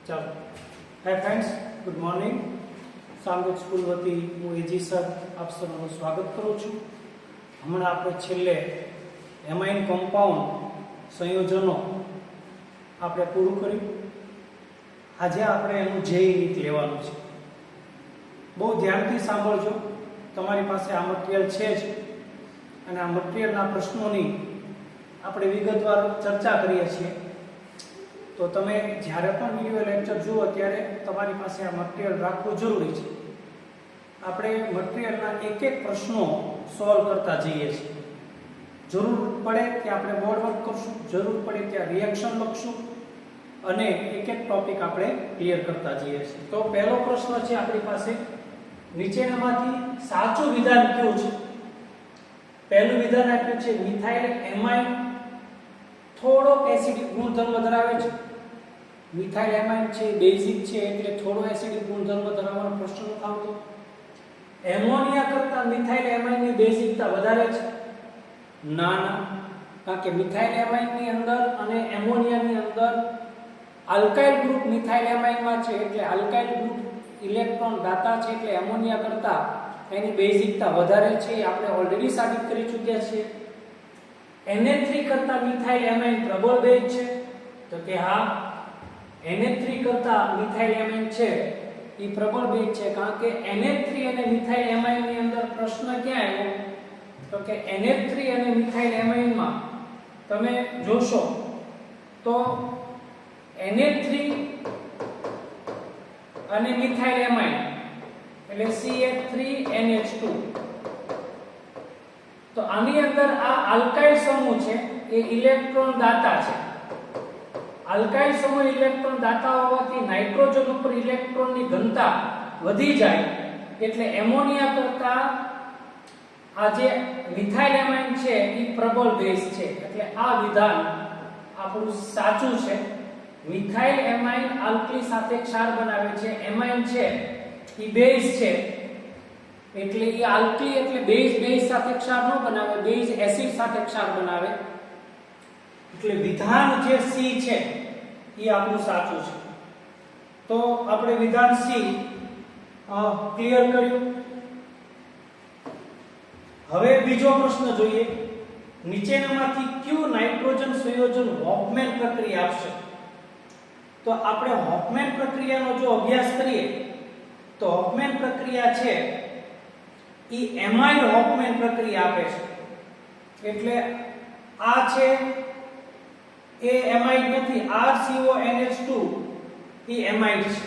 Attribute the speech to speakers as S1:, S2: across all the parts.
S1: ચાલો. Hi friends, good morning. Samved school વતી હું એજી સર આપ સૌનું સ્વાગત કરું છું. હમણાં આપણે છેલ્લે એમાઇન કમ્પાઉન્ડ સંયોજનો આપણે પૂરું કર્યું. આજે આપણે એનું જેઈ નીત લેવાનું છે. બહુ ધ્યાનથી સાંભળજો. તમારી પાસે આ મટીરિયલ છે જ, અને આ મટીરિયલના પ્રશ્નોની આપણે વિગતવાર ચર્ચા કરીએ છીએ. તો તમે જ્યારે પણ વિડિયો લેક્ચર જુઓ ત્યારે તમારી પાસે આ મટીરિયલ રાખવું જરૂરી છે. આપણે મટીરિયલના એક એક પ્રશ્નો સોલ્વ કરતા જઈએ છીએ. જરૂર પડે કે આપણે બોર્ડ વર્ક કરશું, જરૂર પડે ત્યાં રિએક્શન લખશું, અને એક એક ટોપિક આપણે ક્લિયર કરતા જઈએ છીએ. તો પહેલો પ્રશ્ન છે આપણી પાસે, નીચેનામાંથી સાચું વિધાન કયું છે? પહેલું વિધાન આપ્યું છે મિથાઇલ એમાઇન થોડો એસિડિક ગુણધર્મ ધરાવે છે. મિથાઇલ એમાઇન છે બેઝિક છે એટલે થોડો એસિડિક ગુણધર્મ ધરાવવાનો પ્રશ્ન નથી આવતો. એમોનિયા કરતા મિથાઇલ એમાઇનની બેઝિકતા વધારે છે? ના, કારણ કે મિથાઇલ એમાઇનની અંદર અને એમોનિયાની અંદર આલ્કાઇલ ગ્રુપ મિથાઇલ એમાઇનમાં છે, એટલે આલ્કાઇલ ગ્રુપ ઇલેક્ટ્રોન દાતા છે, એટલે એમોનિયા કરતા એની બેઝિકતા વધારે છે. એ આપણે ઓલરેડી સાબિત કરી ચૂક્યા છીએ. Na3 કરતા મિથાઇલ એમાઇન પ્રબળ બેઝ છે, તો કે હા, Na3 કરતા મિથાઇલ એમાઇન છે એ પ્રબળ બેઝ છે. કારણ કે Na3 અને મિથાઇલ એમાઇન ની અંદર પ્રશ્ન ક્યાં આવ્યો? તો કે Na3 અને મિથાઇલ એમાઇન માં તમે જોશો તો Na3 અને મિથાઇલ એમાઇન એટલે CH3NH2. તો આની અંદર આ આલ્કાઇલ સમૂહ છે એ ઇલેક્ટ્રોન દાતા છે. આલ્કાઇલ સમૂહ ઇલેક્ટ્રોન દાતા હોવાથી નાઇટ્રોજન ઉપર ઇલેક્ટ્રોનની ઘનતા વધી જાય, એટલે એમોનિયા કરતા આ જે મિથાઇલ એમાઇન છે એ પ્રબળ બેઝ છે. એટલે આ વિધાન આપણું સાચું છે. મિથાઇલ એમાઇન આલ્કલી સાથે ક્ષાર બનાવે છે. એમાઇન છે એ બેઝ છે, એટલે એ આલ્કલી એટલે બેઝ સાથે ક્ષાર ન બનાવે, બેઝ એસિડ સાથે ક્ષાર બનાવે. એટલે વિધાન જે સી છે એ આપણું સાચું છે. તો આપણે વિધાન સી ક્લિયર કર્યું. હવે બીજો પ્રશ્ન જોઈએ. નીચેનામાંથી કયું નાઇટ્રોજન સંયોજન હોફમેન પ્રક્રિયા આપશે? તો આપણે હોફમેન પ્રક્રિયાનો જો અભ્યાસ કરીએ તો હોફમેન પ્રક્રિયા છે એ એમાઇડ હોફમેન પ્રક્રિયા આપે છે. એટલે આ છે એ એમાઇડ નથી, RCONH2 એ એમાઇડ છે.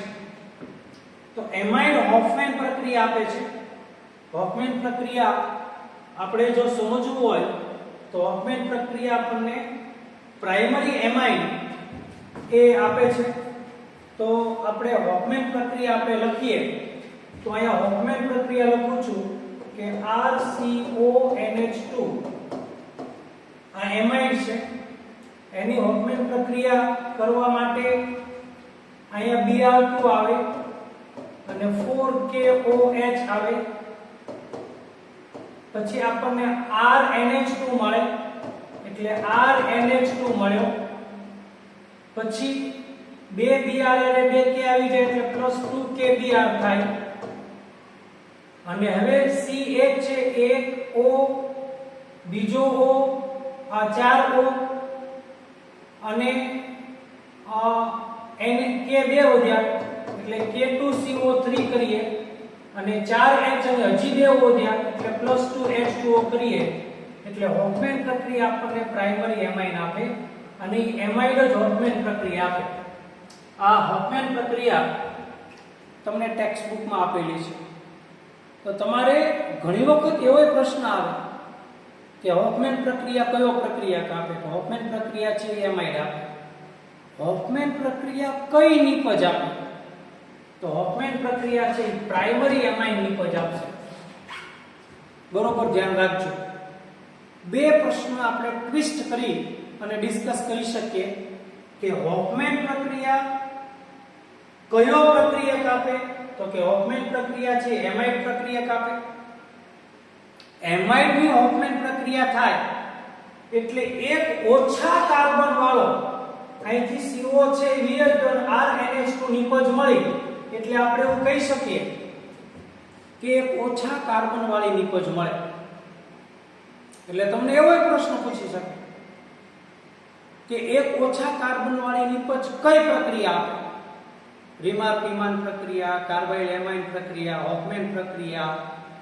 S1: તો એમાઇડ હોફમેન પ્રક્રિયા આપે છે. હોફમેન પ્રક્રિયા આપણે જો સમજવું હોય તો હોફમેન પ્રક્રિયા આપણને પ્રાઇમરી એમાઇડ એ આપે છે. તો આપણે હોફમેન પ્રક્રિયા આપણે લખીએ તો અહીંયા હોફમેન પ્રક્રિયા લખું છું કે RCONH2 આ એમાઇડ છે. એની હોફમેન પ્રક્રિયા કરવા માટે અહીંયા Br2 આવે અને 4KOH આવે. પછી આપણને RNH2 મળે, એટલે RNH2 મળ્યો. પછી 2 Br અને 2 K આવી જાય એટલે +2KBr થાય. અને હવે CH છે, એક O, બીજો O, આ 4 O, અને K 2 વધ્યા એટલે K2CO3 કરીએ, અને 4H અને હજી 2 વધ્યા એટલે +2H2O કરીએ. એટલે હોફમેન પ્રક્રિયા આપણને પ્રાઇમરી એમાઇન આપે, અને એમાઇડ જ હોફમેન પ્રક્રિયા આપે. આ હોફમેન પ્રક્રિયા તમને ટેક્સ્ટ બુકમાં આપેલી છે. તો તમારે ઘણી વખત એવો પ્રશ્ન આવે કે હોફમેન પ્રક્રિયા કયો પ્રક્રિયા આપે? તો હોફમેન પ્રક્રિયા છે એમાઇડ આપે. હોફમેન પ્રક્રિયા કઈ નિપજ આપે? તો હોફમેન પ્રક્રિયા છે પ્રાઇમરી એમાઇન નિપજ આપશે. બરોબર ધ્યાન રાખજો. બે પ્રશ્નો આપણે ટ્વિસ્ટ કરી અને ડિસ્કસ કરી શકીએ કે હોફમેન પ્રક્રિયા કયો પ્રક્રિયક આપે? તો કે હોફમેન પ્રક્રિયા છે એમાઇડ પ્રક્રિયક આપે. એમાઇડ ની હોફમેન પ્રક્રિયા થાય એટલે એક ઓછા કાર્બન વાળો અહીંથી CO છે VH2 RNH2 નિપજ મળી એટલે આપણે એવું કહી શકીએ કે એક ઓછા કાર્બન વાળી નિપજ મળે. એટલે તમને એવો એક પ્રશ્ન પૂછી શકે કે એક ઓછા કાર્બન વાળી નિપજ કઈ પ્રક્રિયા આપે? રીમાર-પીમાન પ્રક્રિયા, કાર્બાઇલ એમાઇન પ્રક્રિયા, હોફમેન પ્રક્રિયા,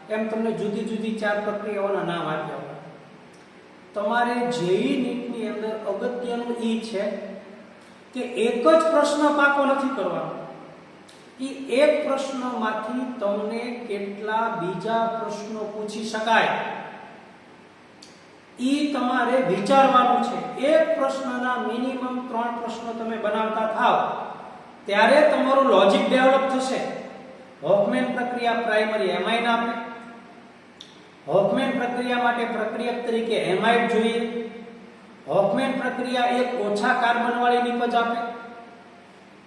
S1: એમ તમને જુદી જુદી 4 પ્રક્રિયાઓના નામ આપ્યા હોય. તમારે જેઈ નીટની અંદર અગત્યનું ઈ છે કે એક જ પ્રશ્ન પાકો નથી કરવાનો. ઈ એક પ્રશ્નમાંથી તમને કેટલા બીજા પ્રશ્નો પૂછી શકાય ઈ તમારે વિચારવાનું છે. એક પ્રશ્નના મિનિમમ 3 પ્રશ્નો તમે બનાવતા થાવ ત્યારે તમારું લોજિક ડેવલપ થશે. હોફમેન પ્રક્રિયા પ્રાઇમરી એમાઇન આપે. હોફમેન પ્રક્રિયા માટે પ્રક્રિયક તરીકે એમાઇડ જોઈએ. હોફમેન પ્રક્રિયા એક ઓછા કાર્બન વાળી નિપજ આપે.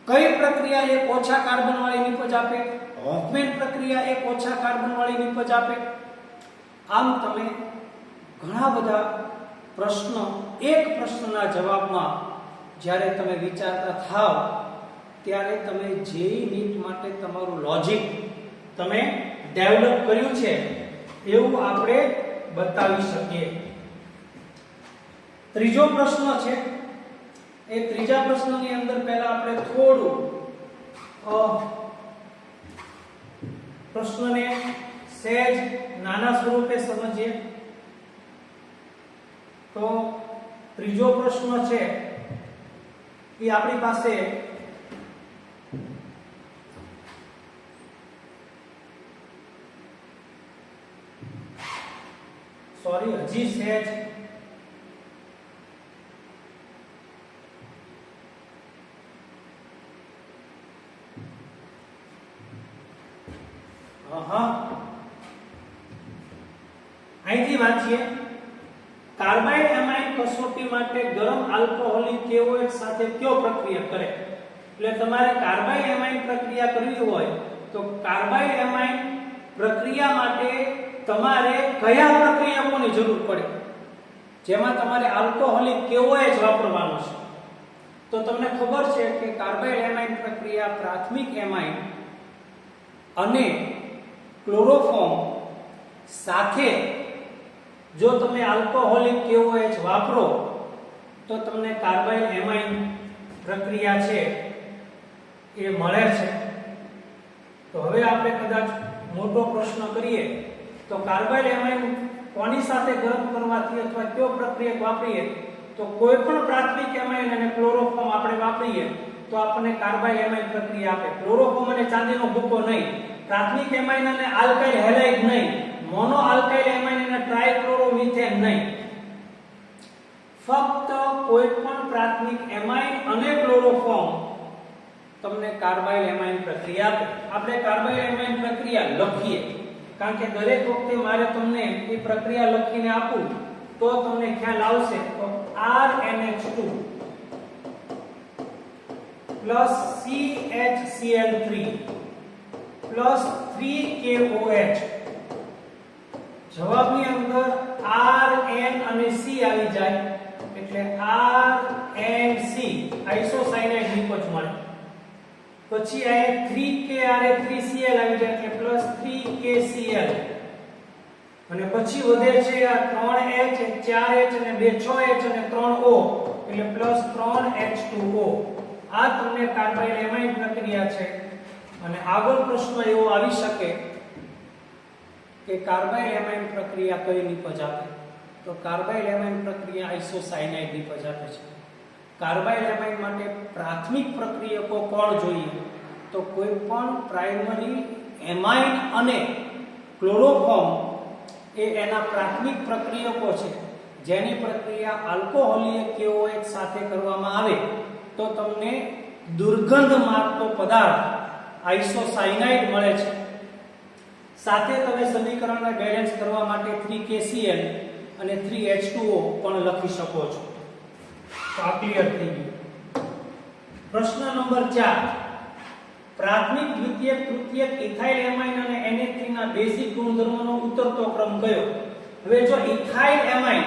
S1: કઈ પ્રક્રિયા એક ઓછા કાર્બન વાળી નિપજ આપે? હોફમેન પ્રક્રિયા એક ઓછા કાર્બન વાળી નિપજ આપે. આમ તમે ઘણા બધા પ્રશ્નો એક પ્રશ્નના જવાબમાં જ્યારે તમે વિચારતા થાવ ત્યારે તમે જેઈ નીટ માટે તમારું લોજિક તમે ડેવલપ કર્યું છે એવું આપણે બતાવી શકીએ. ત્રીજો પ્રશ્ન છે એ ત્રીજા પ્રશ્નની અંદર પહેલા આપણે થોડું પ્રશ્નને સહેજ નાના સ્વરૂપે સમજીએ. તો ત્રીજો પ્રશ્ન છે એ આપણી પાસે હજી સહેજ અહીંથી વાંચીએ. કાર્બાઇડ એમાઇન કસોટી માટે ગરમ આલ્કોહોલિક KOH સાથે કયો પ્રક્રિયા કરે? એટલે તમારે કાર્બાઇડ એમાઇન પ્રક્રિયા કરવી હોય તો કાર્બાઇડ એમાઇન પ્રક્રિયા માટે તમારે કયા પ્રક્રિયકોની જરૂર પડે? જેમાં તમારે આલ્કોહોલિક KOH વાપરવાનો છે. તો તમને ખબર છે કે કાર્બાઇડ એમાઇન પ્રક્રિયા પ્રાથમિક એમાઇન અને ક્લોરોફોર્મ સાથે જો તમે આલ્કોહોલિક KOH વાપરો તો તમને કાર્બાઇલ એમાઇન પ્રક્રિયા છે એ મળે છે. તો હવે આપણે કદાચ મોટો પ્રશ્ન કરીએ તો કાર્બાઇલ એમાઇન કોની સાથે ગરમ કરવાથી અથવા કયો પ્રક્રિયક વાપરીએ તો કોઈ પણ પ્રાથમિક એમાઇન અને ક્લોરોફોર્મ આપણે વાપરીએ તો આપણને કાર્બાઇલ એમાઇન પ્રક્રિયા આપે. ક્લોરોફોર્મ અને ચાંદીનો ભૂકો નહીં, પ્રાથમિક એમાઇન અને આલ્કાઇલ હેલાઇડ નહીં, મોનો આલ્કાઇલ એમાઇન અને ટ્રાઇક્લોરોમિથેન નહીં. ફક્ત કોઈ પણ પ્રાથમિક એમાઇન અને ક્લોરોફોર્મ તમને કાર્બાઇલ એમાઇન પ્રક્રિયા આપે. આપણે કાર્બાઇલ એમાઇન પ્રક્રિયા લખીએ કારણ કે દરેક વખતે મારે તમને એ પ્રક્રિયા લખીને આપું તો તમને ખ્યાલ આવશે. તો RNH2 CHCl3 3KOH. જવાબની અંદર R, N અને C આવી જાય એટલે RNC આઇસોસાયનાઇડ નિપજ મળે. પછી આ 3KRA3Cl આવી જાય એટલે +3KCl અને પછી વધે છે આ 3H, 4H અને 2 6H અને 3O એટલે +3H2O. આ તમને કાર્બાઇલ એમાઇન પ્રક્રિયા છે. અને આગળ પ્રશ્ન એવો આવી શકે કે કાર્બાઇલ એમાઇન પ્રક્રિયા કઈ નિપજ આપે? તો કાર્બાઇલ એમાઇન પ્રક્રિયા આઇસોસાયનાઇડ નિપજ આપે છે. કાર્બાઇલ એમાઇન માટે પ્રાથમિક પ્રક્રિયકો કોણ જોઈએ? તો કોઈ પણ પ્રાઇમરી એમાઇન અને ક્લોરોફોર્મ એ એના પ્રાથમિક પ્રક્રિયકો છે જેની પ્રક્રિયા આલ્કોહોલિક KOH સાથે કરવામાં આવે તો તમને દુર્ગંધ મારતો પદાર્થ આઇસોસાયનાઇડ મળે છે. સાથે તમે સમીકરણને બેલેન્સ કરવા માટે 3KCl અને 3H2O પણ લખી શકો છો. તો આ ક્લિયર થઈ ગયું. પ્રશ્ન નંબર 4. પ્રાથમિક, દ્વિતીયક, તૃતીયક ઇથાઇલ એમાઇન અને NH3 ના બેઝિક ગુણધર્મોનો ઉતરતો ક્રમ કયો? હવે જો ઇથાઇલ એમાઇન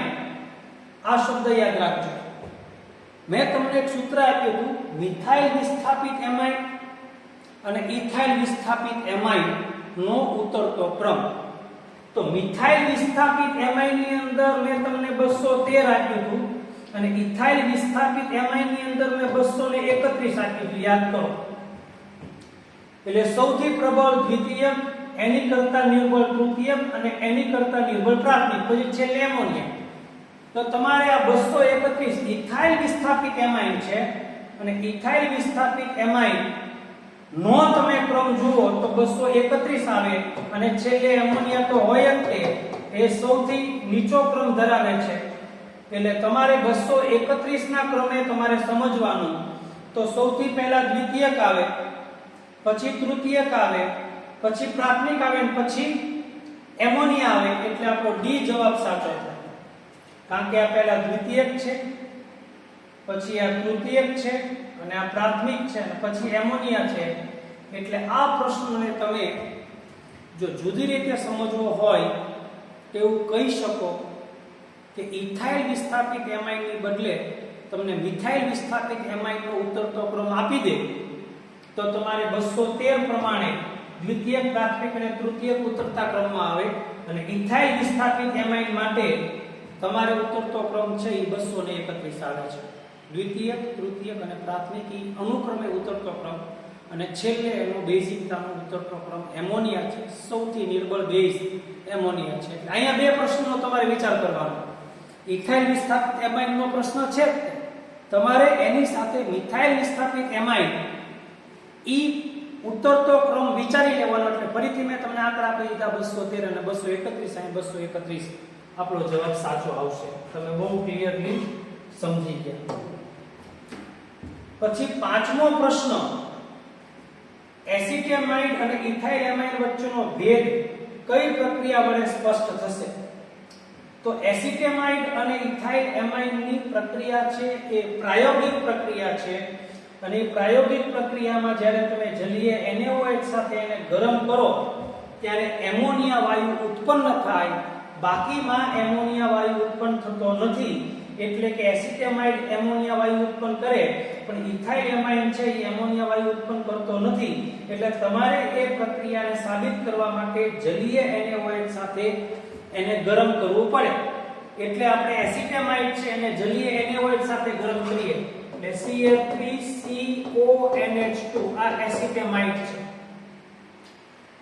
S1: આ શબ્દ યાદ રાખજો. મેં તમને એક સૂત્ર આપ્યું હતું મિથાઇલ વિસ્થાપિત એમાઇન અને ઇથાઇલ વિસ્થાપિત એમાઇન નો ઉતરતો ક્રમ. તો મિથાઇલ વિસ્થાપિત એમાઇન ની અંદર મેં તમને 213 આપ્યું હતું અને ઇથાઇલ વિસ્થાપિત એમાઇન ની અંદર મેં 231 આપ્યું હતું. યાદ કરો. એટલે સૌથી પ્રબળ દ્વિતીયક, એની કરતા નિર્બળ તૃતીયક અને એની કરતા નિર્બળ પ્રાથમિક, પછી છેલ્લે એમોનિયા. તો તમારે આ 231 ઇથાઇલ વિસ્થાપિત એમાઇન છે અને ઇથાઇલ વિસ્થાપિત એમાઇન નો તમે ક્રમ જુઓ તો 231 આવે અને છેલ્લે એમોનિયા તો હોય જ તે, એ સૌથી નીચો ક્રમ ધરાવે છે. એટલે તમારે 231 ના ક્રમે તમારે સમજવાનું. તો સૌથી પહેલા દ્વિતીયક આવે, પછી તૃતીયક આવે, પછી પ્રાથમિક આવે અને પછી એમોનિયા આવે. એટલે આપણો ડી જવાબ સાચો થાય. કારણ કે આ પહેલા દ્વિતીયક છે, પછી આ તૃતીયક છે અને આ પ્રાથમિક છે અને પછી એમોનિયા છે. એટલે આ પ્રશ્નને તમે જો જુદી રીતે સમજવો હોય એવું કહી શકો કે ઇથાઇલ વિસ્થાપિત એમાઇન ની બદલે તમને મિથાઇલ વિસ્થાપિત એમાઇન નો ઉતરતો ક્રમ આપી દે તો તમારે 213 પ્રમાણે દ્વિતીયક, પ્રાથમિક અને તૃતીયક ઉતરતા ક્રમમાં આવે અને ઇથાઇલ વિસ્થાપિત એમાઇન માટે તમારે ઉતરતો ક્રમ છે એ 231 આવે છે. દ્વિતીયક, તૃતીયક અને પ્રાથમિક અનુક્રમે ઉતરતો ક્રમ અને છેલ્લે એનો બેઝિકતાનો ઉતરતો ક્રમ એમોનિયા છે. સૌથી નિર્બળ બેઝ એમોનિયા છે. એટલે અહીંયા બે પ્રશ્નોનો તમારે વિચાર કરવાનો. ઇથાઇલ વિસ્થાપિત એમાઇન નો પ્રશ્ન છે, તમારે એની સાથે મિથાઇલ વિસ્થાપિત એમાઇન ઉતરતો ક્રમ વિચારી લેવાનો. એટલે ફરીથી મેં તમને આંકડા આપી દીધા 213 અને 231 અને 231. આપણો જવાબ સાચો આવશે. તમે બહુ ક્લિયરલી સમજી ગયા. પછી પાંચમો પ્રશ્ન, એસિટેમાઇડ અને ઇથાઇલ એમાઇન વચ્ચેનો ભેદ કઈ પ્રક્રિયા વડે સ્પષ્ટ થશે? તો એસિટેમાઇડ અને ઇથાઇલ એમાઇનની પ્રક્રિયા છે એ પ્રાયોગિક પ્રક્રિયા છે અને એ પ્રાયોગિક પ્રક્રિયામાં જ્યારે તમે જલીય NaOH સાથે એને ગરમ કરો ત્યારે એમોનિયા વાયુ ઉત્પન્ન થાય. બાકીમાં એમોનિયા વાયુ ઉત્પન્ન થતો નથી. એટલે કે એસિટેમાઇડ એમોનિયા વાયુ ઉત્પન્ન કરે પણ ઇથાઇલ એમાઇન છે એ એમોનિયા વાયુ ઉત્પન્ન કરતો નથી. એટલે તમારે એ પ્રક્રિયાને સાબિત કરવા માટે જલીય NaOH સાથે એને ગરમ કરવું પડે. એટલે આપણે એસિટેમાઇડ છે એને જલીય NaOH સાથે ગરમ કરીએ એટલે Cl3CONH2 આ એસિટેમાઇડ છે.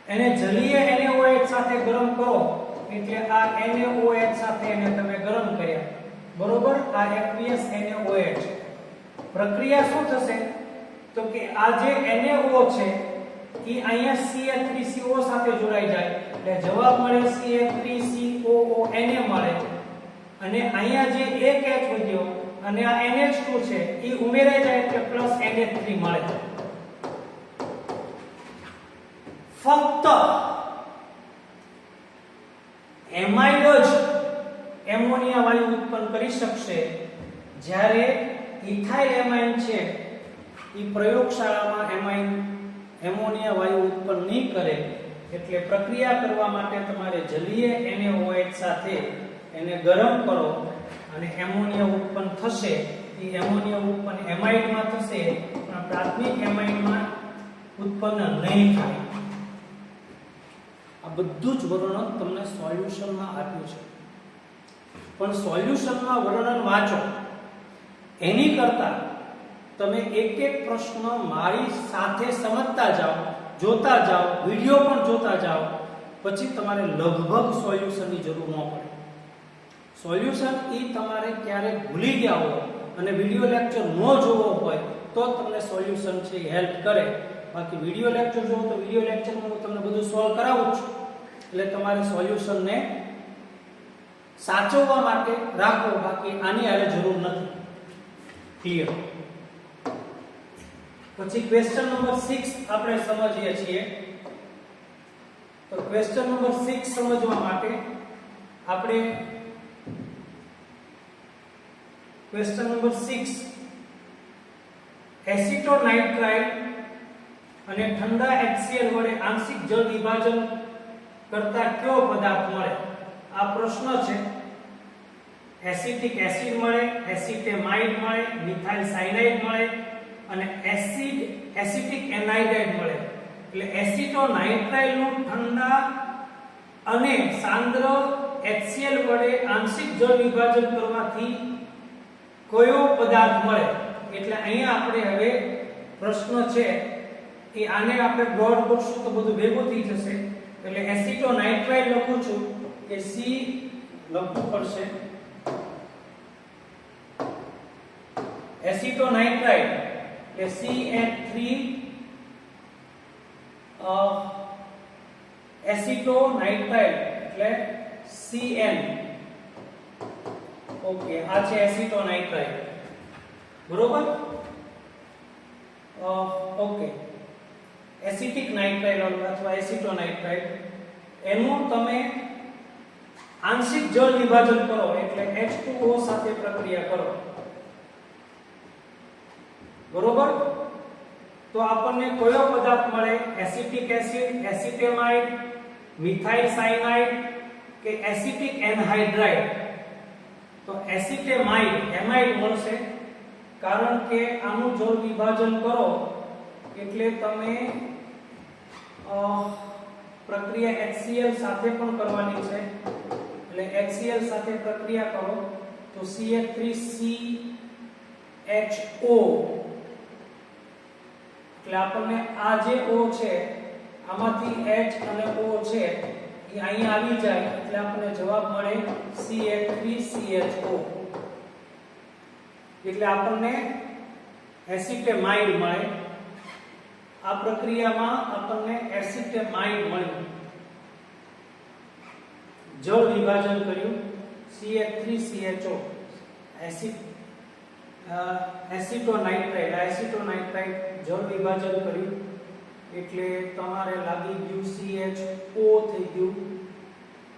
S1: એને જલીય NaOH સાથે ગરમ કરો એટલે આ NaOH સાથે એને તમે ગરમ કર્યા, બરોબર? આ aqueous NaOH. પ્રક્રિયા શું થશે? તો કે આ જે NaO છે એ અહીંયા Cl3CO સાથે જોડાઈ જાય એટલે જવાબ મળે Cl3COO Na મળે અને અહીંયા જે એક H વધ્યો અને આ NH2 છે એ ઉમેરાઈ જાય એટલે પ્લસ NH3 મળે. ફક્ત એમાઇડ જ એમોનિયા વાયુ ઉત્પન્ન કરી શકશે જ્યારે ઇથાઇલ એમાઇન છે એ પ્રયોગશાળામાં એમોનિયા વાયુ ઉત્પન્ન નહીં કરે. એટલે પ્રક્રિયા કરવા માટે તમારે જલીય NaOH સાથે એને ગરમ કરો અને એમોનિયા ઉત્પન્ન થશે. એ એમોનિયા ઉત્પન્ન એમાઇડમાં થશે પણ પ્રાથમિક એમાઇડમાં ઉત્પન્ન નહીં થાય. આ બધું જ વર્ણન તમને સોલ્યુશનમાં આપ્યું છે પણ સોલ્યુશનમાં વર્ણન વાંચો એની કરતા તમે એક એક પ્રશ્ન મારી સાથે સમજતા જાઓ, જોતા જાઓ, વિડિયો પણ જોતા જાઓ, પછી તમારે લગભગ સોલ્યુશનની જરૂર ન પડે. સોલ્યુશન એ તમારે ક્યારે ભૂલી ગયા હોય અને વિડિયો લેક્ચર ન જોવો હોય તો તમને સોલ્યુશન છે હેલ્પ કરે. બાકી વિડિયો લેક્ચર જોવો તો વિડિયો લેક્ચરમાં હું તમને બધું સોલ્વ કરાવું છું. એટલે તમારે સોલ્યુશનને સાચવવા માટે રાખો, બાકી આની આરે જરૂર નથી. ક્લિયર? પછી ક્વેશ્ચન નંબર 6 આપણે સમજીએ છીએ. તો ક્વેશ્ચન નંબર 6 સમજવા માટે આપણે ક્વેશ્ચન નંબર 6 એસિટોનાઇટ્રાઇલ અને ઠંડા HCl વડે આંશિક જળ વિભાજન કરતા કયો પદાર્થ મળે? આ પ્રશ્ન છે. એસિટિક એસિડ મળે, એસિટેમાઇડ મળે, મિથાઇલ સાયનાઇડ મળે અને એસિટિક એનાઇડાઇડ મળે. એટલે એસિટોનાઇટ્રાઇલ નું ઠંડા અને સાંદ્ર HCl વડે આંશિક જળ વિભાજન કરવાથી કયો પદાર્થ મળે? એટલે અહીંયા આપણે હવે પ્રશ્ન છે કે આને આપણે ડોટ કરશું તો બધું ભેગું થઈ જશે. એટલે એસિટોનાઇટ્રાઇલ લખું છું કે C લખવું પડશે. એસિટોનાઇટ્રાઇલ એટલે CH3 એસિટોનાઇટ્રાઇલ એટલે CN. ઓકે, આ છે એસિટોનાઇટ્રાઇલ, બરોબર. ઓકે, એસિટિક નાઇટ્રાઇલ અથવા એસિટોનાઇટ્રાઇલ એનું તમે આંશિક જળ વિભાજન કરો એટલે H2O સાથે પ્રક્રિયા કરો, બરોબર. તો આપણને કયો પદાર્થ મળે? એસિટિક એસિડ, એસિટેમાઇડ, મિથાઇલ સાયનાઇડ કે એસિટિક એનહાઇડ્રાઇડ? તો એસિટેમાઇડ એમાઇડ મળશે, કારણ કે આનું જળ વિભાજન કરો એટલે તમે પ્રક્રિયા HCl સાથે પણ કરવાની છે. એટલે HCl સાથે પ્રક્રિયા કરો તો CH3CHO, એટલે આપણને આ જે O છે આમાંથી H અને O છે એ અહીંયા આવી જાય એટલે આપણને જવાબ મળે CH3CHO. એટલે આપણને એસિટેમાઇડ મળે. આ પ્રક્રિયામાં આપણને એસિટેમાઇડ મળ્યું, જળ વિભાજન કર્યું CH3CHO એસિટોનાઇટ્રાઇલ જળ વિભાજન કર્યું એટલે તમારે લાગી ગયું CHO થઈ ગયું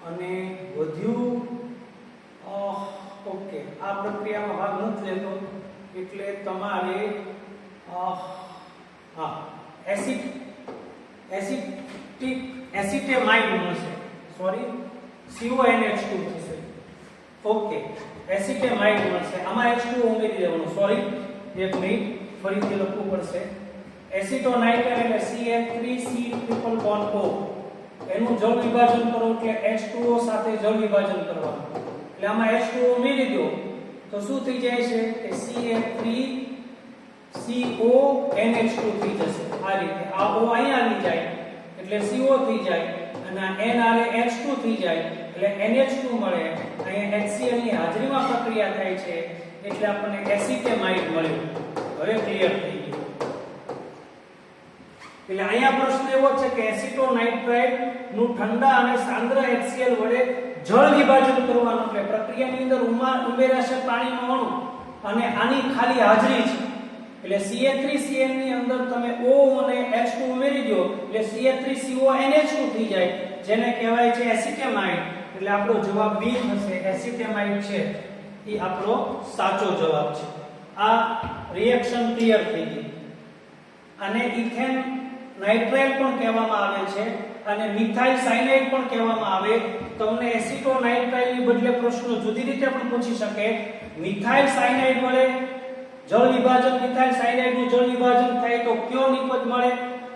S1: અને વધ્યું. ઓકે, આ પ્રક્રિયામાં ભાગ નથી લેતો એટલે તમારે એસિટેમાઇડ મળશે. સોરી, CONH2 થશે. ઓકે, એસિટેમાઇડ મળશે. આમાં H2O ઉમેરી દેવાનું. સોરી, એક મિનિટ ફરીથી લખવું પડશે. એસિટોનાઇટ્રાઇલ એટલે CH3C=O, એનું જળ વિભાજન કરો એટલે H2O સાથે જળ વિભાજન કરવાનું. એટલે આમાં H2O ઉમેરી દો તો શું થઈ જાય છે કે CH3CONH2 થઈ જશે. આ રીતે આ O અહીંયા આવી જાય એટલે CO થઈ જાય અને આ N આરે H2 થઈ જાય એટલે NH2 મળે. અહીંયા HCl ની હાજરીમાં પ્રક્રિયા થાય છે એટલે આપણને એસિટેમાઇડ મળ્યું. હવે ક્લિયર થઈ ગયું. એટલે અહીંયા પ્રશ્ન એવો છે કે એસિટોનાઇટ્રાઇલ નું ઠંડા અને સાંદ્ર HCl વડે જળ વિભાજન કરવાનું. એટલે પ્રક્રિયાની અંદર ઉમેરાશે પાણીનો અણુ અને આની ખાલી હાજરી છે. એટલે CH3Cl ની અંદર તમે O અને H2 ઉમેરી દો એટલે CH3CONH2 થઈ જાય, જેને કહેવાય છે એસિટેમાઇડ. એટલે આપણો જવાબ B થશે. એસિટેમાઇડ છે એ આપણો સાચો જવાબ છે. આ રિએક્શન ક્લિયર થઈ ગઈ. અને ઇથેન નાઇટ્રાઇલ પણ કહેવામાં આવે છે અને મિથાઇલ સાયનાઇડ પણ કહેવામાં આવે. તમને એસિટોનાઇટ્રાઇલ ની બદલે પ્રશ્નો જુદી રીતે પણ પૂછી શકે. મિથાઇલ સાયનાઇડ વડે જળ વિભાજન, મિથાઇલ સાયનાઇડ નું જળ વિભાજન થાય તો કયો નિપજ મળે?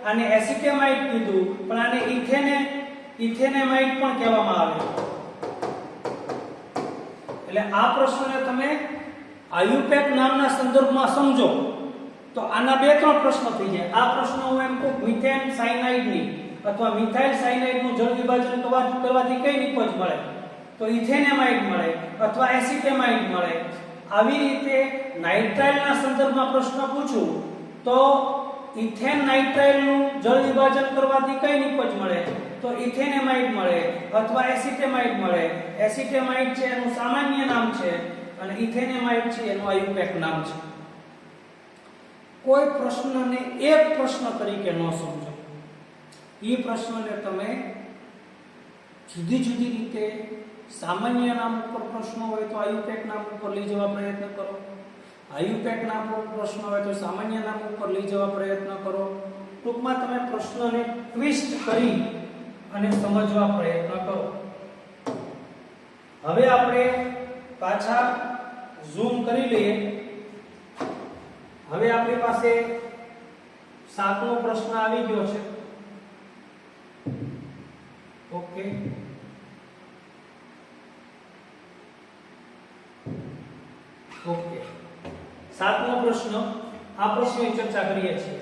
S1: આને એસિટેમાઇડ કીધું, પણ આને ઇથેનેમાઇડ પણ કહેવામાં આવે. એટલે આ પ્રશ્નને તમે આયુપેક નામના સંદર્ભમાં સમજો તો આના બે ત્રણ પ્રશ્નો થઈ જાય. આ પ્રશ્ન હું એમ કહું મિથેન સાયનાઇડ ની અથવા મિથાઇલ સાયનાઇડ નું જળ વિભાજન કરવાથી કઈ નિપજ મળે? તો ઇથેનેમાઇડ મળે અથવા એસિટેમાઇડ મળે. આવી રીતે નાઇટ્રાઇલના સંદર્ભમાં પ્રશ્ન પૂછું તો ઇથેન નાઇટ્રાઇલ નું જળ વિભાજન કરવાથી કઈ નિપજ મળે? તો ઇથેનેમાઇડ મળે અથવા એસિટેમાઇડ મળે. એસિટેમાઇડ છે એનું સામાન્ય નામ છે અને ઇથેનેમાઇડ છે એનું આયુપેક નામ છે. કોઈ પ્રશ્નને એક પ્રશ્ન તરીકે ન સમજો. એ પ્રશ્નને તમે જુદી જુદી રીતે સામાન્ય નામ ઉપર પ્રશ્ન હોય તો આયુપેક નામ ઉપર લઈ જવા પ્રયત્ન કરો. આયુપેક નામ ઉપર પ્રશ્ન હોય તો સામાન્ય નામ ઉપર લઈ જવા પ્રયત્ન કરો. ટૂંકમાં તમે પ્રશ્નને ટ્વિસ્ટ કરી અને સમજવા પ્રયત્ન કરો. હવે આપણે પાછા ઝૂમ કરી લઈએ. હવે આપણી પાસે 7મો પ્રશ્ન આવી ગયો છે. Okay, okay. 7મો પ્રશ્ન, આ પ્રશ્નની ચર્ચા કરીએ છીએ.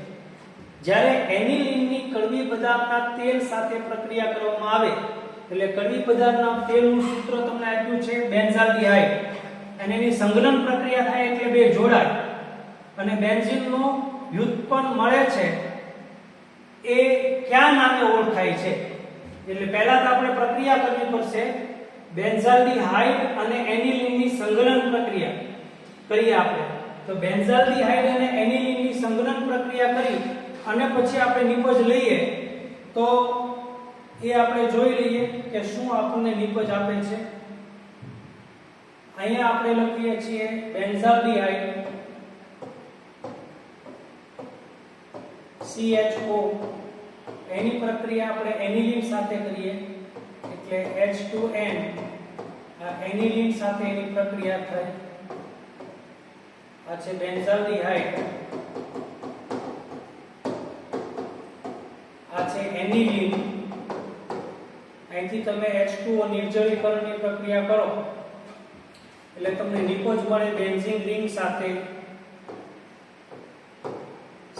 S1: જ્યારે એનિલિનની કડવી પદાર્થના તેલ સાથે પ્રક્રિયા કરવામાં આવે, એટલે કડવી પદાર્થના તેલનું સૂત્ર તમને આપ્યું છે બેન્ઝાલ્ડિહાઇડ, અને એની સંઘનન પ્રક્રિયા થાય એટલે બે જોડાય અને બેન્ઝીનનું વ્યુત્પન્ન મળે છે. એ કયા નામે ઓળખાય છે? એટલે પહેલા તો આપણે પ્રક્રિયા કરવી પડશે. બેન્ઝાલ્ડિહાઇડ અને એનિલિનની સંઘનન પ્રક્રિયા કરીએ આપણે. તો બેન્ઝાલ્ડિહાઇડ અને એનિલિનની સંઘનન પ્રક્રિયા કરી અને પછી આપણે નિપજ લઈએ તો એ આપણે જોઈ લઈએ કે શું આપણને નિપજ આપે છે. અહીંયા આપણે લખીએ છીએ બેન્ઝાલ્ડિહાઇડ CHO, એની પ્રક્રિયા આપણે એનિલિન સાથે કરીએ એટલે H2N, એનિલિન સાથે એની પ્રક્રિયા થાય. આ છે બેન્ઝાલ્ડિહાઇડ, આ છે એનિલિન. અહીંથી તમે H2O નિર્જલીકરણની પ્રક્રિયા કરો એટલે તમને નિપજ મળે બેન્ઝીન રિંગ સાથે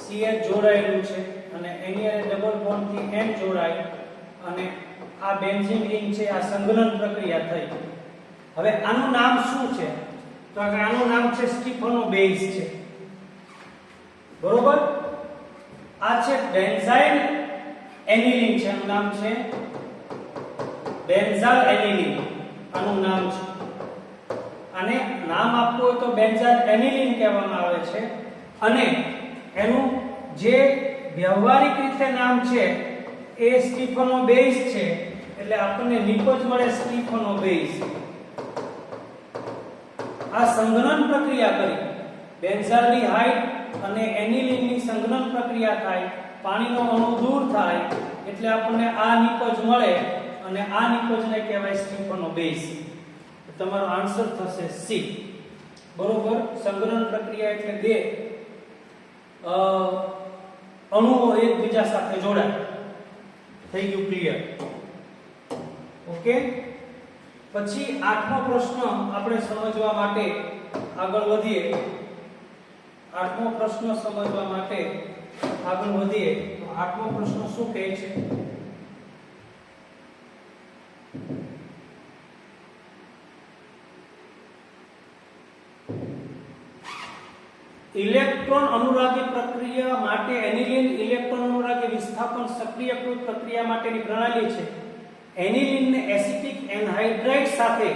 S1: CH જોડાયેલું છે અને એની હારે ડબલ બોન્ડ થી N જોડાય અને આ બેન્ઝીન રિંગ છે. આ સંઘનન પ્રક્રિયા થઈ. હવે આનું નામ શું છે? તો આનું નામ છે સ્ટીફનોબેઝ છે. બરોબર? આ છે બેન્ઝાઇલ એનિલિન છે, આનું નામ છે બેન્ઝાલ એનિલિન, આનું નામ છે. આને નામ આપવું હોય તો બેન્ઝાલ એનિલિન કહેવામાં આવે છે અને એનું જે વ્યવહારિક રીતે નામ છે એ સ્ટીફનોબેઝ છે. એટલે આપણને નિપજ મળે સ્ટીફનોબેઝ. આ સંઘનન પ્રક્રિયા કરી બેન્ઝાલ્ડિહાઇડ અને એનિલિનની સંઘનન પ્રક્રિયા થાય, પાણીનો અણુ દૂર થાય એટલે આપણને આ નિપજ મળે અને આ નિપજને કહેવાય સ્ટીફનોબેઝ. તમારો આન્સર થશે સી. બરોબર? સંઘનન પ્રક્રિયા એટલે બે અણુઓ એકબીજા સાથે જોડાય. થઈ ગયું ક્લિયર? ઓકે. પછી 8મો પ્રશ્ન આપણે સમજવા માટે આગળ વધીએ. 8મો પ્રશ્ન સમજવા માટે આગળ વધીએ તો 8મો પ્રશ્ન શું કહે છે? ઇલેક્ટ્રોન અનુરાગી પ્રક્રિયા માટે એનિલિન ઇલેક્ટ્રોન અનુરાગી વિસ્થાપન સક્રિયકૃત પ્રક્રિયા માટેની પ્રણાલી છે. એનિલિનને એસિટિક એન્હાઇડ્રાઇડ સાથે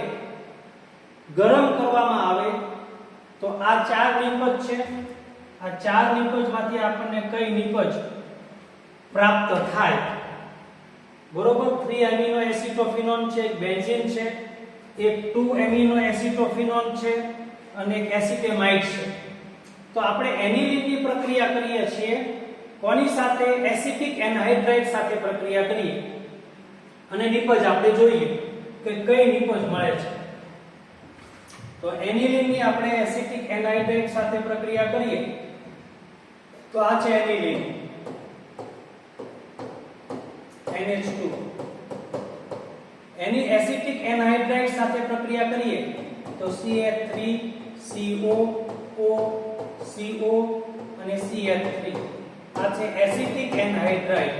S1: ગરમ કરવામાં આવે તો આ ચાર નિપજ છે. આ ચાર નિપજમાંથી આપણને કઈ નિપજ પ્રાપ્ત થાય? બરોબર? 3 એમિનો એસિટોફિનોન છે, એક બેન્ઝીન છે, એક 2 એમિનો એસિટોફિનોન છે અને એક એસિટેમાઇડ છે. તો આપણે એનિલિનની પ્રક્રિયા કરીએ છીએ કોની સાથે? એસિટિક એન્હાઇડ્રાઇડ સાથે પ્રક્રિયા કરીએ અને નિપજ આપણે જોઈએ કે કઈ નિપજ મળે છે. તો એનિલિનની આપણે એસિટિક એન્હાઇડ્રાઇડ સાથે પ્રક્રિયા કરીએ તો આ છે એનિલિન NH2. એની એસિટિક એન્હાઇડ્રાઇડ સાથે પ્રક્રિયા કરીએ તો CH3CO CO અને CH3. આ છે એસિટિક એન્હાઇડ્રાઇડ.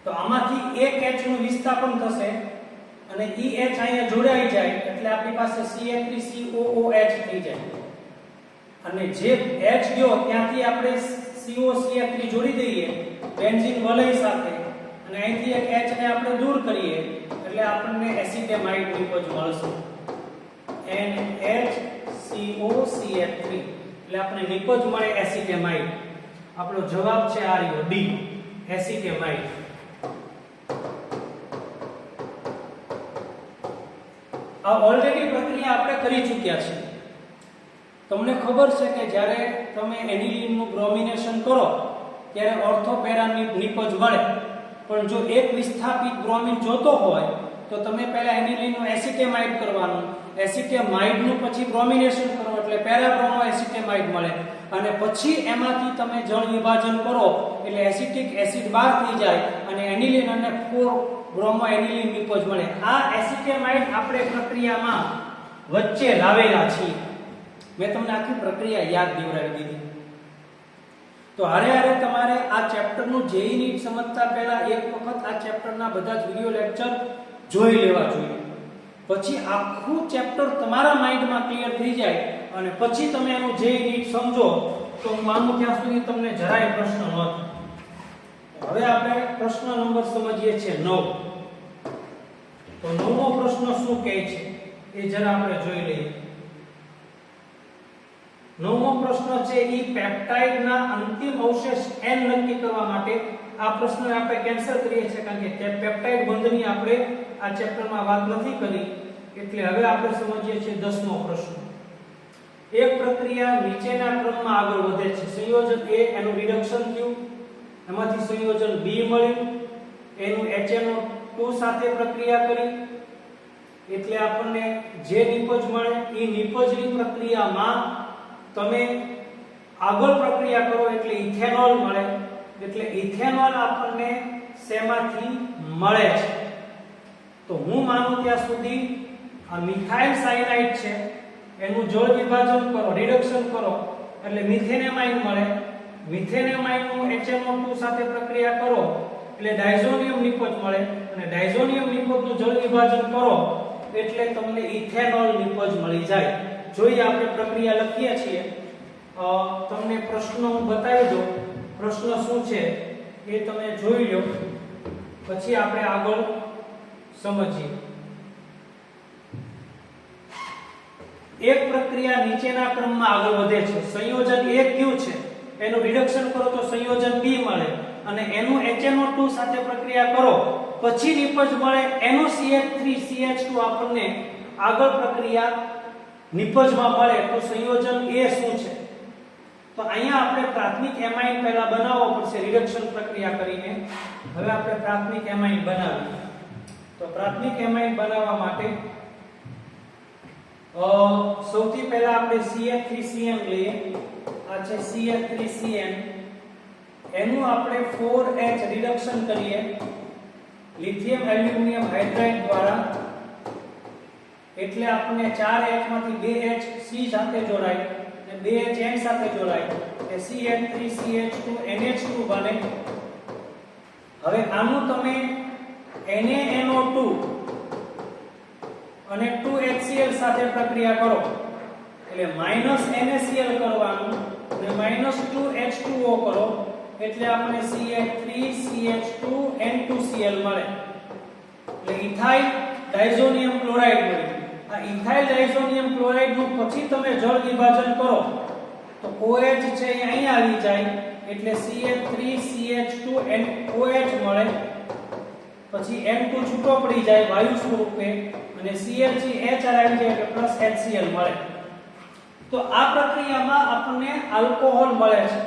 S1: તો આમાંથી એક H નું વિસ્થાપન થશે અને EH અહીંયા જોડાઈ જાય એટલે આપણી પાસે CH3COOH થઈ જાય અને જે H ગયો ત્યાંથી આપણે COCH3 જોડી દઈએ બેન્ઝીન વલય સાથે અને અહીંથી એક H ને આપણે દૂર કરીએ એટલે આપણને એસિટેમાઇડ નિપજ મળશે NHCOCH3. એટલે આપણે નિપજ મળે એસિટેમાઇડ. આપણો જવાબ છે આ રહ્યો D, એસિટેમાઇડ. આ ઓલરેડી પ્રક્રિયા આપણે કરી ચૂક્યા છે. તમને ખબર છે કે જ્યારે તમે એનિલિનનું બ્રોમિનેશન કરો ત્યારે ઓર્થોપેરાની નિપજ મળે, પણ જો એક વિસ્થાપિત બ્રોમિન જોતો હોય તો તમે પહેલા એનિલિનનું એસિટેમાઇડ કરવાનું, એસિટેમાઇડનું પછી બ્રોમિનેશન કરો એટલે પેરાબ્રોમો એસિટેમાઇડ એસિટેમાઇડ મળે અને પછી એમાંથી તમે જળ વિભાજન કરો એટલે એસિટિક એસિડ બહાર થઈ જાય અને એનિલિન અને 4 બ્રોમો એનિલિન નિપજ મળે. આ એસિટેમાઇડ આપણે પ્રક્રિયામાં વચ્ચે લાવેલા છીએ. મેં તમને આખી પ્રક્રિયા યાદ દેવડાવી દીધી. તો હારે તમારે આ ચેપ્ટરનું જેઈ નીટ સમજતા પહેલા એક વખત આ ચેપ્ટરના બધા જ વિડિયો લેક્ચર જોઈ લેવા જોઈએ. પછી આખું ચેપ્ટર તમારા માઇન્ડમાં ક્લિયર થઈ જાય અને પછી તમે એનું જેઈ નીટ સમજો તો હું માનું ત્યાં સુધી તમને જરાય પ્રશ્ન ન થાય. હવે આપણે પ્રશ્ન નંબર સમજીએ છીએ 9. તો 9મો પ્રશ્ન શું કહે છે એ જરા આપણે જોઈ લઈએ. 9મો પ્રશ્ન છે ઈ પેપ્ટાઇડના અંતિમ અવશેષ n નક્કી કરવા માટે. આ પ્રશ્ન આપણે કેન્સલ કરીએ છીએ કારણ કે પેપ્ટાઇડ બંધની આપણે આ ચેપ્ટરમાં વાત નથી કરી. એટલે હવે આપણે સમજીએ છીએ 10મો પ્રશ્ન. એક પ્રક્રિયા નીચેના ક્રમમાં આગળ વધે છે. સંયોજન A એનું રિડક્શન થયું, એમાંથી સંયોજન B મળ્યું, એનું HNO2 સાથે પ્રક્રિયા કરી એટલે આપણને જે નિપજ મળે એ નિપજની પ્રક્રિયામાં તમે આગળ પ્રક્રિયા કરો એટલે ઇથેનોલ મળે. એટલે ઇથેનોલ આપણને શેમાંથી મળે છે? તો હું માનું ત્યાં સુધી આ મિથાઇલ સાયનાઇડ છે એનું જળ વિભાજન કરો, રિડક્શન કરો એટલે મિથેનેમાઇન મળે. મિથેનેમાઇનનું HNO2 સાથે પ્રક્રિયા કરો એટલે ડાયઝોનિયમ નિપજ મળે અને ડાયઝોનિયમ નિપજનું જળ વિભાજન કરો એટલે તમને ઇથેનોલ નિપજ મળી જાય. જોઈએ આપણે પ્રક્રિયા લખીએ છીએ. તમને પ્રશ્ન હું બતાવી દઉં. પ્રશ્ન શું છે એ તમે જોઈ લો પછી આપણે આગળ સમજીએ. એક પ્રક્રિયા નીચેના ક્રમમાં આગળ વધે છે. સંયોજન A કયું છે એનું રિડક્શન કરો તો સંયોજન B મળે અને એનું HNO2 સાથે પ્રક્રિયા કરો પછી નિપજ મળે એનું CH3CH2 આપણને આગળ પ્રક્રિયા નિપજમાં મળે તો સંયોજન A શું છે? તો અહીંયા આપણે પ્રાથમિક એમાઇન પહેલા બનાવવો પડશે રિડક્શન પ્રક્રિયા કરીને. હવે આપણે પ્રાથમિક એમાઇન બનાવીએ. તો પ્રાથમિક એમાઇન બનાવવા માટે સૌથી પહેલા આપણે CH3CN લઈએ. આ છે CH3CN. એનું આપણે 4H રિડક્શન કરીએ લિથિયમ એલ્યુમિનિયમ હાઇડ્રાઇડ દ્વારા એટલે આપણને 4H માંથી 2H C સાથે જોડાય અને 2H N સાથે જોડાય એટલે CH3CH2 NH2 બને. હવે આનું તમે NaNO2 અને 2HCl સાથે પ્રક્રિયા કરો એટલે -NaCl કરવાનું અને -2H2O કરો એટલે આપણને CH3CH2N2Cl મળે એટલે ઇથાઇલ ડાયઝોનિયમ ક્લોરાઇડ મળે. આ ઇથાઇલ ડાયઝોનિયમ ક્લોરાઇડ નું પછી તમે જળ વિભાજન કરો તો OH છે એ અહીંયા આવી જાય એટલે CH3CH2NOH મળે. પછી N2 છૂટો પડી જાય વાયુ સ્વરૂપે અને ClCH આવી જાય એટલે +HCl મળે. તો આ પ્રક્રિયામાં આપણને આલ્કોહોલ મળે છે.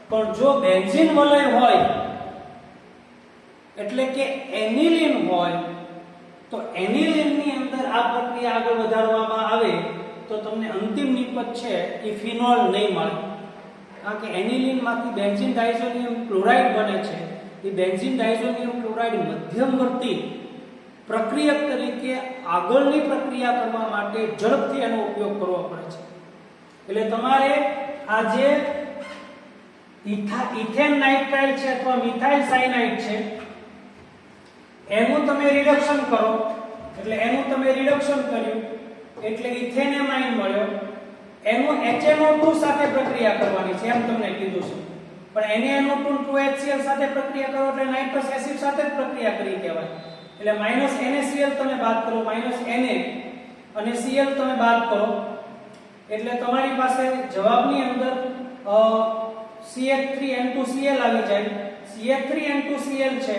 S1: પણ જો બેન્ઝીન વલય હોય એટલે કે એનિલિન હોય તો એનિલિનની અંદર આ પ્રક્રિયા આગળ વધારવામાં આવે તો તમને અંતિમ નિપજ છે એ ફિનોલ નહીં મળે. કારણ કે એનિલિનમાંથી બેન્ઝીન ડાયઝોનિયમ ક્લોરાઇડ બને છે. એ બેન્ઝીન ડાયઝોનિયમ ક્લોરાઇડ મધ્યમવર્તી પ્રક્રિયક તરીકે આગળની પ્રક્રિયા કરવા માટે ઝડપથી એનો ઉપયોગ કરવો પડે છે. એટલે તમારે આ જે ઇથેન નાઇટ્રાઇલ છે અથવા મિથાઇલ સાયનાઇડ છે એનું તમે રિડક્શન કરો એટલે એનું તમે રિડક્શન કર્યું એટલે ઇથેનેમાઇન મળ્યો. એનું HNO2 સાથે પ્રક્રિયા કરવાની છે એમ તમને કીધું છે. પણ NaNO2 2HCl સાથે પ્રક્રિયા કરો એટલે નાઇટ્રસ એસિડ સાથે જ પ્રક્રિયા કરી કહેવાય. એટલે -NaCl તમે બાદ કરો Na અને Cl તમે બાદ કરો એટલે તમારી પાસે જવાબની અંદર CH3N2Cl આવી જાય. CH3N2Cl છે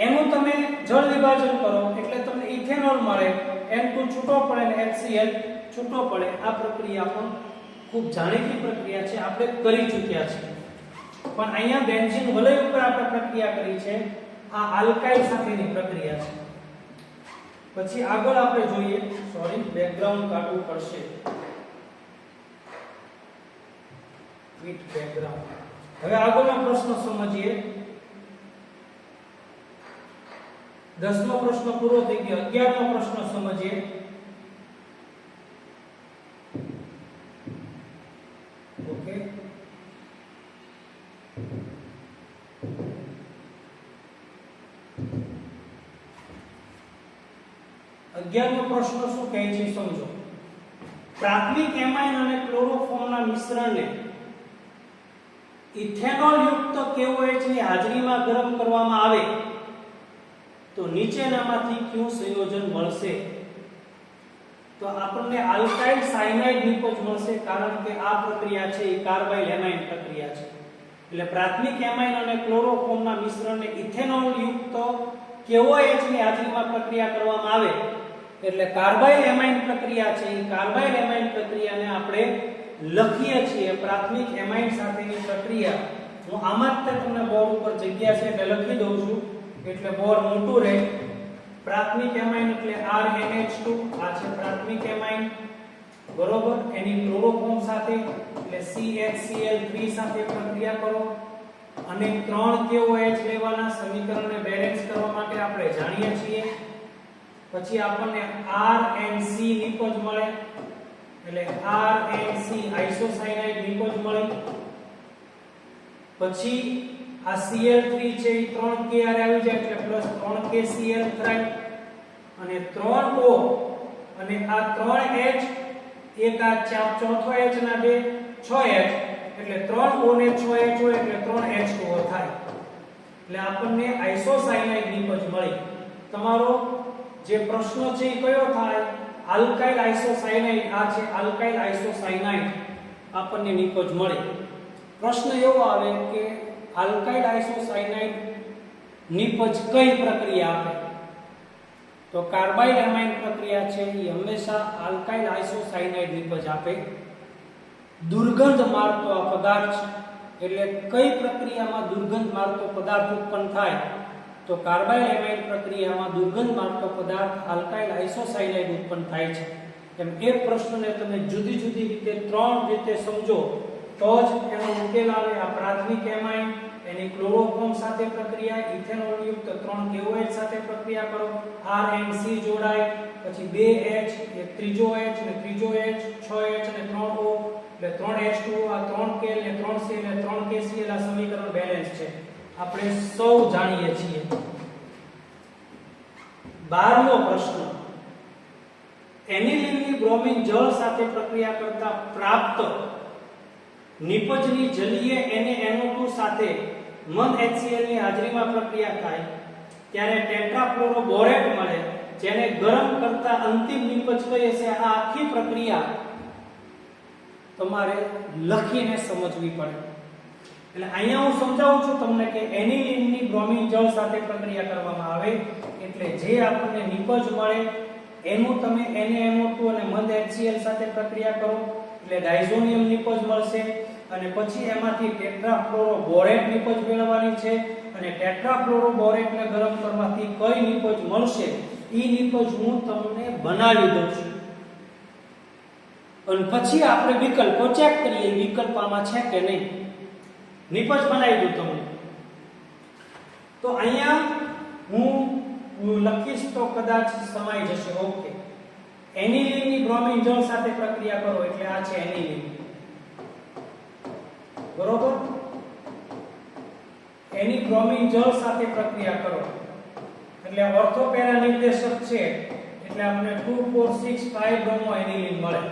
S1: એનું તમે જળ વિભાજન કરો એટલે તમને ઇથેનોલ મળે. N2 છૂટો પડે અને HCl છૂટો પડે. આ પ્રક્રિયા પણ ખૂબ જાણીતી પ્રક્રિયા છે, આપણે કરી ચૂક્યા છીએ. પણ અહીંયા બેન્ઝીન વલય ઉપર આપણે પ્રક્રિયા કરી છે. આ આલ્કાઇલ સાથેની પ્રક્રિયા છે. પછી આગળ આપણે જોઈએ, સોરી બેકગ્રાઉન્ડ કાઢવું પડશે. With background. હવે આગળનો પ્રશ્ન સમજીએ. 10મો પ્રશ્ન પૂરો થઈ ગયો. 11મો પ્રશ્ન સમજીએ. ઓકે, 11મો પ્રશ્ન શું કહે છે સમજો. પ્રાથમિક એમાઇન અને ક્લોરોફોર્મના મિશ્રણને ઇથેનોલ યુક્ત KOH ની હાજરીમાં ગરમ કરવામાં આવે તો નીચેનામાંથી કયું સંયોજન મળશે? તો આપણને આલ્કાઇલ સાયનાઇડ નિપજ મળશે, કારણ કે આ પ્રક્રિયા છે એ કાર્બાઇલ એમાઇન પ્રક્રિયા છે. એટલે પ્રાથમિક એમાઇન અને ક્લોરોફોર્મના મિશ્રણને ઇથેનોલ યુક્ત KOH ની હાજરીમાં પ્રક્રિયા કરવામાં આવે એટલે કાર્બાઇલ એમાઇન પ્રક્રિયા છે. એ કાર્બાઇલ એમાઇન પ્રક્રિયાને આપણે લખીએ છીએ પ્રાથમિક એમાઇન સાથેની પ્રક્રિયા. હું આમાં જ તમને બોર્ડ ઉપર જગ્યા છે એટલે લખી દઉં છું એટલે બોર્ડ મોટું રહે. પ્રાથમિક એમાઇન એટલે RNH2, આ છે પ્રાથમિક એમાઇન, બરોબર. એની ક્લોરોફોર્મ સાથે એટલે CHCl3 સાથે પ્રક્રિયા કરો અને 3 KOH લેવાના. સમીકરણને બેલેન્સ કરવા માટે આપણે જાણીએ છીએ. પછી આપણને RNC નિપજ મળે એટલે RNC આઇસોસાયનાઇડ નિપજ મળે. પછી આ Cl3 છે એ 3K આવી જાય એટલે પ્લસ 3KCl થાય અને 3O અને આ 3H એક આ ચોથો H ના બે 6H એટલે 3O ને 6H હોય એટલે 3H2O થાય. એટલે આપણને આઇસોસાયનાઇડ નિપજ મળી. તમારો જે પ્રશ્ન છે એ કયો થાય? Alkyl isocyanide. આ છે આલ્કાઇલ આઇસોસાયનાઇડ આપણને નિપજ મળે. પ્રશ્ન એવો આવે કે આલ્કાઇલ આઇસોસાયનાઇડ નિપજ કઈ પ્રક્રિયા આપે? તો કાર્બાઇલ એમાઇન પ્રક્રિયા છે એ હંમેશા આલ્કાઇલ આઇસોસાયનાઇડ નિપજ આપે. દુર્ગંધ મારતો આ પદાર્થ છે એટલે કઈ પ્રક્રિયામાં દુર્ગંધ મારતો પદાર્થ ઉત્પન્ન થાય? તો કાર્બાઇલ એમાઇન પ્રક્રિયામાં દુર્ગંધ મારતો પદાર્થ આલ્કાઇલ આઇસોસાયનાઇડ ઉત્પન્ન થાય છે. એમ એક પ્રશ્નને તમે જુદી જુદી રીતે 3 રીતે સમજો તો જ એનો ઉકેલ આવે. આ પ્રાથમિક એમાઇન, એની ક્લોરોફોર્મ સાથે પ્રક્રિયા, ઇથેનોલ યુક્ત 3 KOH સાથે પ્રક્રિયા કરો, RNC જોડાય, પછી 2H એક ત્રીજો H અને ત્રીજો H, 6H અને 3O એટલે 3H2O, આ 3K અને 3Cl અને 3KCl. આ સમીકરણ બેલેન્સ છે, આપણે સૌ જાણીએ છીએ. 12મો પ્રશ્ન. એનિલિનની બ્રોમિન જળ સાથે પ્રક્રિયા કરતા પ્રાપ્ત નિપજની જલીય NaNO2 સાથે મંદ HCl ની હાજરીમાં પ્રક્રિયા થાય ત્યારે ટેટ્રાફ્લોરોબોરેટ મળે, જેને ગરમ કરતા અંતિમ નિપજ કહીએ છે. આ આખી પ્રક્રિયા તમારે લખીને સમજવી પડે. એટલે અહીંયા હું સમજાવું છું તમને કે એનિલિનની બ્રોમિન જળ સાથે પ્રક્રિયા કરવામાં આવે એટલે જે આપણને નિપજ મળે એનું તમે NaNO2 અને મંદ HCl સાથે પ્રક્રિયા કરો એટલે ડાયઝોનિયમ નિપજ મળશે. અને પછી એમાંથી ટેટ્રાફ્લોરોબોરેટ નિપજ મેળવવાની છે અને ટેટ્રાફ્લોરોબોરેટને ગરમ કરવાથી કઈ નિપજ મળશે ઈ નિપજ હું તમને બનાવી દઉં છું. અને પછી આપણે વિકલ્પો ચેક કરીએ વિકલ્પ આમાં છે કે નહીં. નિપજ બનાવી દઉં તમને. તો અહીંયા હું લખીશ તો કદાચ સમાઈ જશે. ઓકે, એનિલિનની બ્રોમિન જળ સાથે પ્રક્રિયા કરો એટલે આ છે એનિલિન, બરોબર. એની બ્રોમિન જળ સાથે પ્રક્રિયા કરો એટલે ઓર્થોપેરા નિર્દેશક છે એટલે આપણે 2,4,6 ટ્રાઇબ્રોમો એનિલિન મળે.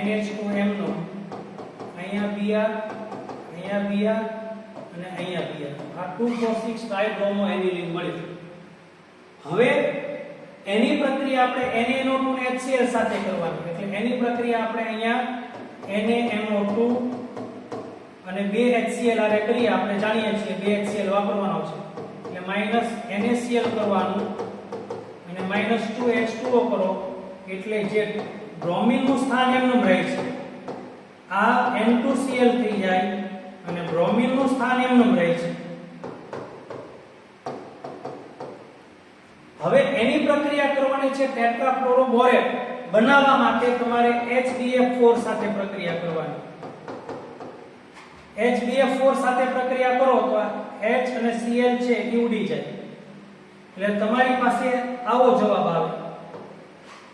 S1: NH2M નો અહીંયા Br, અહીંયા Br અને અહીંયા Br. આ 2,4,6 ટ્રાઇબ્રોમો એનિલિન મળે. હવે એની પ્રક્રિયા આપણે NaNO2 ને HCl સાથે કરવાની એટલે એની પ્રક્રિયા આપણે અહીંયા NaNO2 અને 2HCl આરે કરીએ. આપણે જાણીએ છીએ 2HCl વાપરવાનો છે એટલે -NaCl કરવાનું અને -2H2O કરો એટલે જે બ્રોમિન નું સ્થાન એમનું રહે છે. આ N2Cl થઈ જાય અને બ્રોમિન નું સ્થાન એમનું રહે છે. હવે એની પ્રક્રિયા કરવાની છે ટેટ્રાફ્લોરોબોરેટ બનાવવા માટે તમારે HBF4 સાથે પ્રક્રિયા કરવાની. HBF4 સાથે પ્રક્રિયા કરો તો H અને Cl છે એ ઉડી જાય, એટલે તમારી પાસે આવો જવાબ આવે.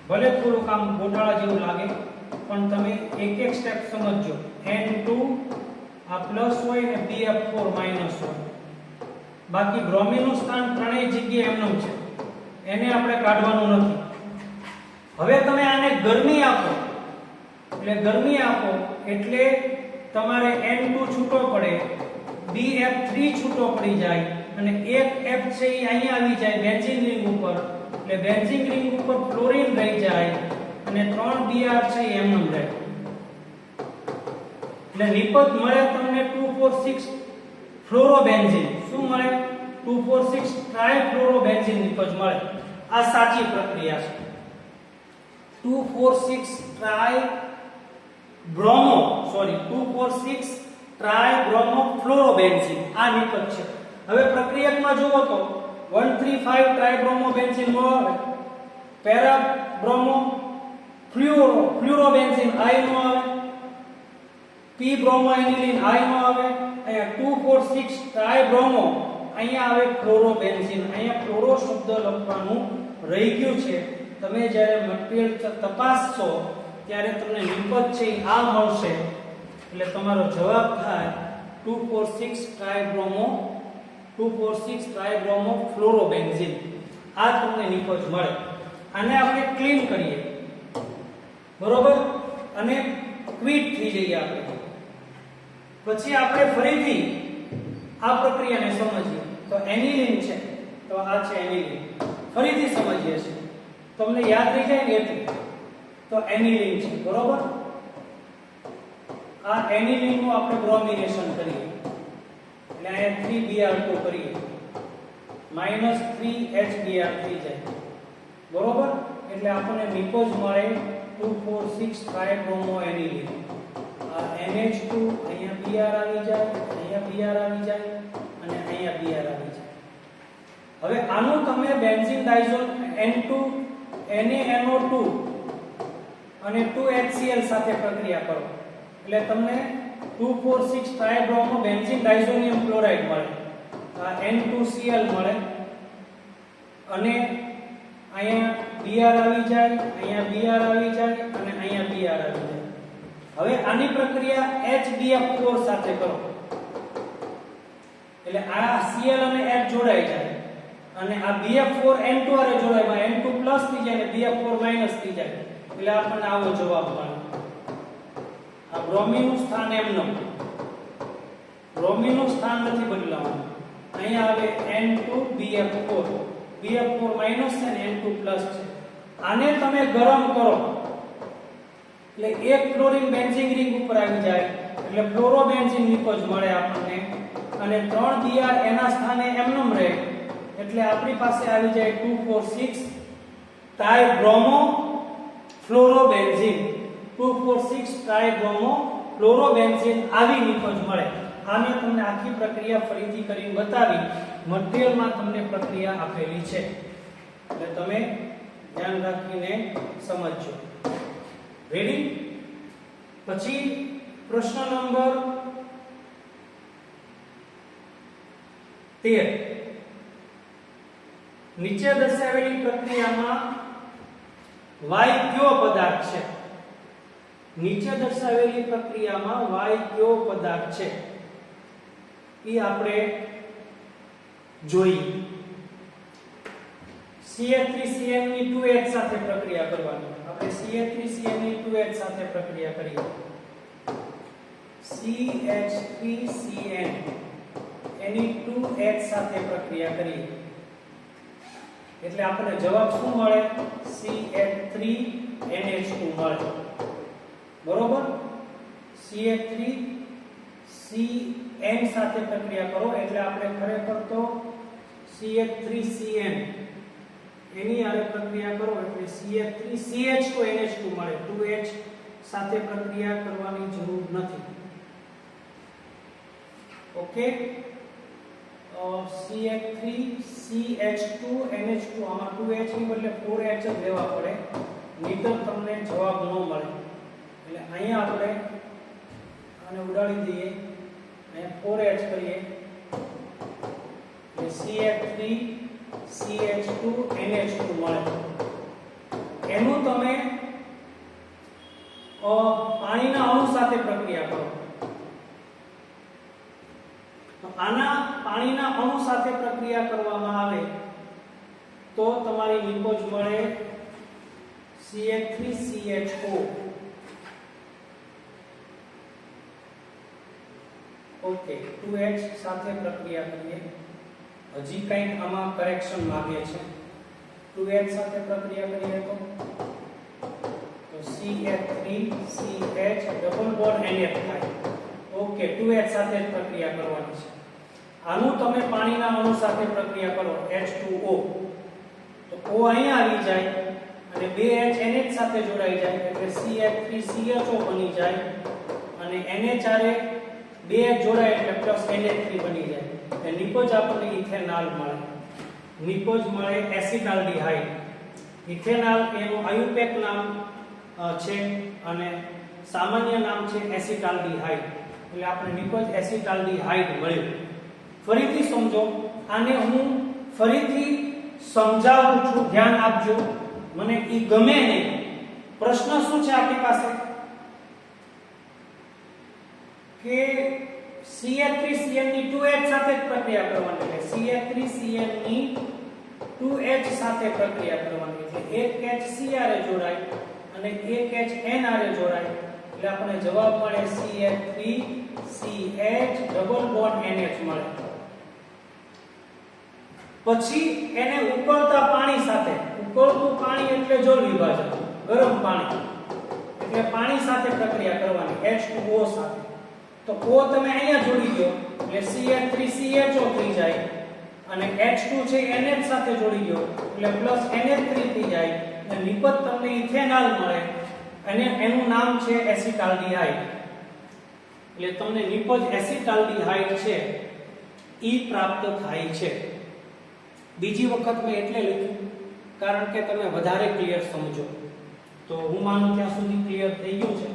S1: ભલે થોડું કામ ગોટાળા જેવું લાગે પણ તમે એક એક સ્ટેપ સમજજો. N2 આ પ્લસ હોય ને BF4 માઈનસ હોય. બાકી બ્રોમિનનું સ્થાન ત્રણેય જગ્યાએ એમનું છે, એને આપણે કાઢવાનું નથી. હવે તમે આને ગરમી આપો, એટલે ગરમી આપો એટલે તમારે N2 છૂટો પડે, BF3 છૂટો પડી જાય અને એક F છે એ અહીંયા આવી જાય બેન્ઝીન રિંગ ઉપર, એટલે બેન્ઝીન રિંગ ઉપર ફ્લોરીન રહી જાય અને 3 Br છે એ એમનું રહે. એટલે નિપજ મળે તમને 246 ફ્લોરોબેન્ઝીન. શું મળે? 246 ટ્રાયફ્લોરોબેન્ઝીન નિપજ મળે. આ સાચી પ્રક્રિયા છે. 246 ટ્રાયબ્રોમો ફ્લોરોબેન્ઝીન આ નિપજ છે. હવે પ્રક્રિયકમાં જુઓ તો 135 ટ્રાયબ્રોમોબેન્ઝીન નો આવે, પેરાબ્રોમો ફ્લોરોબેન્ઝીન આઈ નો આવે, પી બ્રોમોએનિલીન આઈ નો આવે. અહીંયા 246 ટ્રાયબ્રોમો, અહીંયા આવે ફ્લોરોબેન્ઝીન. અહીંયા ફ્લોરો શબ્દ લખવાનું રહી ગયું છે. તમે જ્યારે મટીરીયલ તપાસશો ત્યારે તમને નિપજ છે આ મળશે, એટલે તમારો જવાબ થાય 246 ટ્રાયબ્રોમો ફ્લોરોબેન્ઝીન. આ તમને નિપજ મળે. આને આપણે ક્લીન કરીએ, બરોબર, અને ક્વિટ થઈ જઈએ આપણે. પછી આપણે ફરીથી આ પ્રક્રિયાને સમજીએ. તો એનિલીન છે, તો આ છે એનિલીન. ફરીથી સમજીએ છીએ, તમને યાદ રહી જાય ને એટલે. તો એનિલીન છે, બરોબર. આ એનિલીન નું આપણે બ્રોમિનેશન કરીએ, એટલે અહીંયા 3Br2 કરીએ, -3HBr થઈ જાય, બરોબર. એટલે આપણને નિપજ મળે 246 ટ્રાયબ્રોમો એનિલીન. આ NH2 અહીંયા Br આવી જાય, અહીંયા Br આવી જાય અને અહીંયા Br આવી જાય. હવે આનું તમે બેન્ઝીન ડાયઝોલ N2 NaNO2 અને 2HCl સાથે પ્રક્રિયા કરો એટલે તમને 246 ટ્રાયબ્રોમો બેન્ઝીન ડાયઝોનિયમ ક્લોરાઇડ મળે. આ N2Cl મળે અને અહીંયા Br આવી જાય, અહીંયા Br આવી જાય અને અહીંયા Br આવી જાય. હવે આની પ્રક્રિયા HBF4 સાથે કરો એટલે આ Cl અને H જોડાઈ જાય અને આ BF4 N2 આરે જોડાય, N2 પ્લસ થઈ જાય અને BF4 માઈનસ થઈ જાય, એટલે આપણને આવો જવાબ મળે. આ બ્રોમિનનું સ્થાન એમનું, બ્રોમિનનું સ્થાન નથી બદલાવાનું. અહીંયા આવે N2BF4, BF4 માઈનસ છે અને N2 પ્લસ છે. આને તમે ગરમ કરો એટલે એક ફ્લોરીન બેન્ઝીન રિંગ ઉપર આવી જાય, એટલે ફ્લોરોબેન્ઝીન નિપજ મળે આપણને અને 3 Br એના સ્થાને એમનું રહે, એટલે આપણી પાસે આવી જાય 246 ટ્રાયબ્રોમો ફ્લોરોબેન્ઝીન. 246 ટ્રાયબ્રોમો ફ્લોરોબેન્ઝીન આવી નિપજ મળે. આને તમને આખી પ્રક્રિયા ફરીથી કરીને બતાવી, મટીરીયલમાં તમને પ્રક્રિયા આપેલી છે, એટલે તમે ધ્યાન રાખીને સમજજો. રેડી? પછી પ્રશ્ન નંબર 13. નીચે દર્શાવેલી પ્રક્રિયામાં Y કયો પદાર્થ છે? નીચે દર્શાવેલી પ્રક્રિયામાં Y કયો પદાર્થ છે એ આપણે જોઈએ. CH3Cl ની 2H સાથે પ્રક્રિયા કરવાની. આપણે CH3Cl ની 2H સાથે પ્રક્રિયા કરીએ. CH3Cl એની 2H સાથે પ્રક્રિયા કરીએ એટલે આપણને જવાબ શું મળે? CH3NH2 મળે, બરોબર. CH3Cn સાથે પ્રક્રિયા કરો એટલે આપણે ખરેખર તો CH3Cn એની આરે પ્રક્રિયા કરો એટલે CH3CH2NH2 મળે. 2H સાથે પ્રક્રિયા કરવાની જરૂર નથી. ઓકે, CH3CH2NH2 આમાં 2H ની બદલે 4H જ લેવા પડે, નહીતર તમને જવાબ ન મળે. એટલે અહીંયા આપણે આને ઉડાડી દઈએ અને 4H કરીએ એટલે CH3 CH2 NH2 મળે. એનું તમે પાણીના અણુ સાથે પ્રક્રિયા કરો તો આના પાણીના અણુ સાથે પ્રક્રિયા કરવામાં આવે તો તમારી નિપજ મળે CH3CHO. ઓકે 2H સાથે પ્રક્રિયા કરીએ. હજી કંઈક આમાં કરેક્શન માંગે છે. 2H સાથે પ્રક્રિયા કરીએ તો CH3CH ડબલ બોન્ડ NF થાય. ઓકે 2H સાથે જ પ્રક્રિયા કરવાની છે. આનું તમે પાણીના અણુ સાથે પ્રક્રિયા કરો H2O તો O અહીંયા આવી જાય અને 2H NH સાથે જોડાઈ જાય એટલે CH3CHO બની જાય અને NH આરે 2H જોડાય એટલે પ્લસ NH3 બની જાય. એટલે નિપજ આપણને ઇથેનોલ મળે. નિપજ મળે એસિટાલ્ડિહાઇડ. ઇથેનોલ એનું આયુપેક નામ છે અને સામાન્ય નામ છે એસિટાલ્ડિહાઇડ. એટલે આપણે નિપજ એસિટાલ્ડિહાઇડ મળ્યું. ફરીથી સમજો, આને હું ફરીથી સમજાવું છું, ધ્યાન આપજો. મને ઈ ગમે નહીં. પ્રશ્ન શું છે આપણી પાસે કે CH3Cl ની 2H સાથે જ પ્રક્રિયા કરવાની છે. CH3Cl ની 2H સાથે પ્રક્રિયા કરવાની છે. એક H Cr જોડાય અને એક H Nr જોડાય એટલે આપણને જવાબ મળે CH3CH ડબલ બોન્ડ NH મળે. પછી એને ઉકળતા પાણી સાથે, ઉકળતું પાણી એટલે જળ વિભાજન, ગરમ પાણી એટલે પાણી સાથે પ્રક્રિયા કરવાની H2O સાથે. તો O તમે અહીંયા જોડી દો એટલે CH3CHO થઈ જાય અને H2 છે NH સાથે જોડી દો એટલે પ્લસ NH3 થઈ જાય અને નિપજ તમને ઇથેનોલ મળે અને એનું નામ છે એસિટાલ્ડિહાઇડ. એટલે તમને નિપજ એસિટાલ્ડિહાઇડ છે ઈ પ્રાપ્ત થાય છે. બીજી વખત મેં એટલે લખ્યું કારણ કે તમે વધારે ક્લિયર સમજો. તો હું માનું ત્યાં સુધી ક્લિયર થઈ ગયું છે.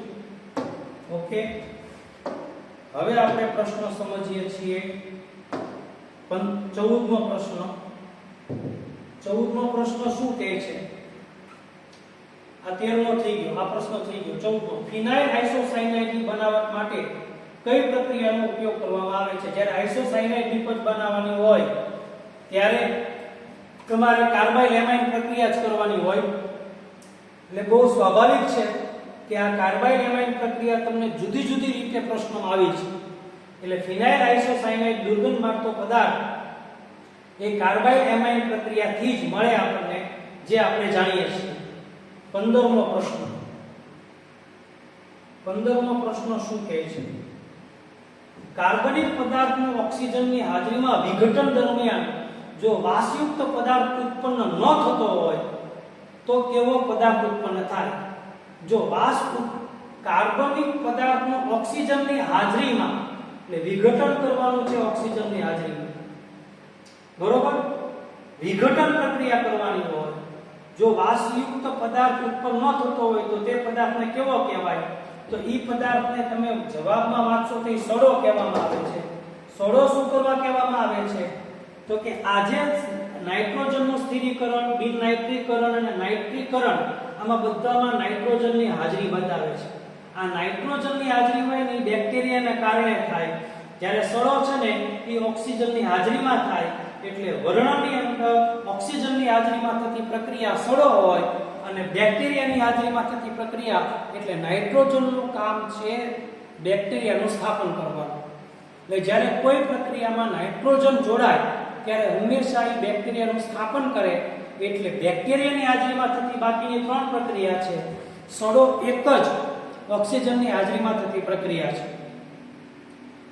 S1: ઓકે, હવે આપણે પ્રશ્ન સમજીએ છીએ. 14મો પ્રશ્ન. 14મો પ્રશ્ન શું કહે છે? આ 13મો થઈ ગયો, આ પ્રશ્ન થઈ ગયો. 14મો, ફિનાઇલ આઇસોસાયનાઇડ ની બનાવટ માટે કઈ પ્રક્રિયાનો ઉપયોગ કરવામાં આવે છે? જ્યારે આઇસોસાયનાઇડ નિપજ બનાવવાની હોય ત્યારે તમારે કાર્બાઇલ એમાઇન પ્રક્રિયા જ કરવાની હોય. એટલે બહુ સ્વાભાવિક છે કે આ કાર્બાઇલ એમાઇન પ્રક્રિયા તમને જુદી જુદી રીતે પ્રશ્નોમાં આવી છે. એટલે ફિનાઇલ આઇસોસાયનાઇડ દુર્ગંધ મારતો પદાર્થ એ કાર્બાઇલ એમાઇન પ્રક્રિયાથી જ મળે આપણને, જે આપણે જાણીએ છીએ. 15મો પ્રશ્ન. 15મો પ્રશ્ન શું કહે છે? કાર્બનિક પદાર્થનું ઓક્સિજનની હાજરીમાં વિઘટન દરમિયાન જો વાસયુક્ત પદાર્થ ઉત્પન્ન ન થતો હોય તો કેવો પદાર્થ ઉત્પન્ન થાય? જો કાર્બનિક પદાર્થનું ઓક્સિજનની હાજરીમાં, એટલે વિઘટન કરવાનું છે ઓક્સિજનની હાજરીમાં, બરોબર? વિઘટન પ્રક્રિયા કરવાની હોય, જો વાસયુક્ત પદાર્થ ઉત્પન્ન ન થતો હોય તો તે પદાર્થને કેવો કહેવાય? તો ઈ પદાર્થને તમે જવાબમાં વાંચો તો સડો કહેવામાં આવે છે. સડો શું કરવા કહેવામાં આવે છે? તો કે આજે નાઇટ્રોજનનું સ્થિરીકરણ, બિનનાઇટ્રીકરણ અને નાઇટ્રીકરણ, આમાં બધામાં નાઇટ્રોજનની હાજરી બતાવે છે. આ નાઇટ્રોજનની હાજરીમાં એની બેક્ટેરિયાના કારણે થાય. જ્યારે સડો છે ને એ ઓક્સિજનની હાજરીમાં થાય એટલે વર્ણનની અંદર ઓક્સિજનની હાજરીમાં થતી પ્રક્રિયા સડો હોય અને બેક્ટેરિયાની હાજરીમાં થતી પ્રક્રિયા એટલે નાઇટ્રોજનનું કામ છે બેક્ટેરિયાનું સ્થાપન કરવાનું. એટલે જ્યારે કોઈ પ્રક્રિયામાં નાઇટ્રોજન જોડાય ત્યારે હંમેશા એ બેક્ટેરિયાનું સ્થાપન કરે. એટલે બેક્ટેરિયાની હાજરીમાં થતી બાકીની 3 પ્રક્રિયા છે. સડો એક જ ઓક્સિજનની હાજરીમાં થતી પ્રક્રિયા છે.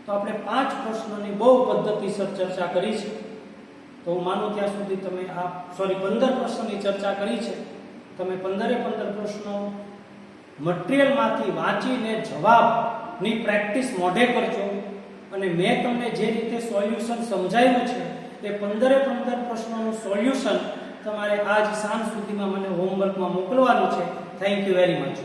S1: તો આપણે 5 પ્રશ્નોની બહુ પદ્ધતિસર ચર્ચા કરી છે. તો હું માનું ત્યાં સુધી તમે 15 પ્રશ્નોની ચર્ચા કરી છે. તમે 15 પ્રશ્નો મટીરીયલમાંથી વાંચીને જવાબની પ્રેક્ટિસ મોઢે કરજો અને મેં તમને જે રીતે સોલ્યુશન સમજાવ્યું છે તે 15 પ્રશ્નોનું સોલ્યુશન તમારે આજ સાંજ સુધીમાં મને હોમવર્કમાં મોકલવાનું છે. Thank you very much.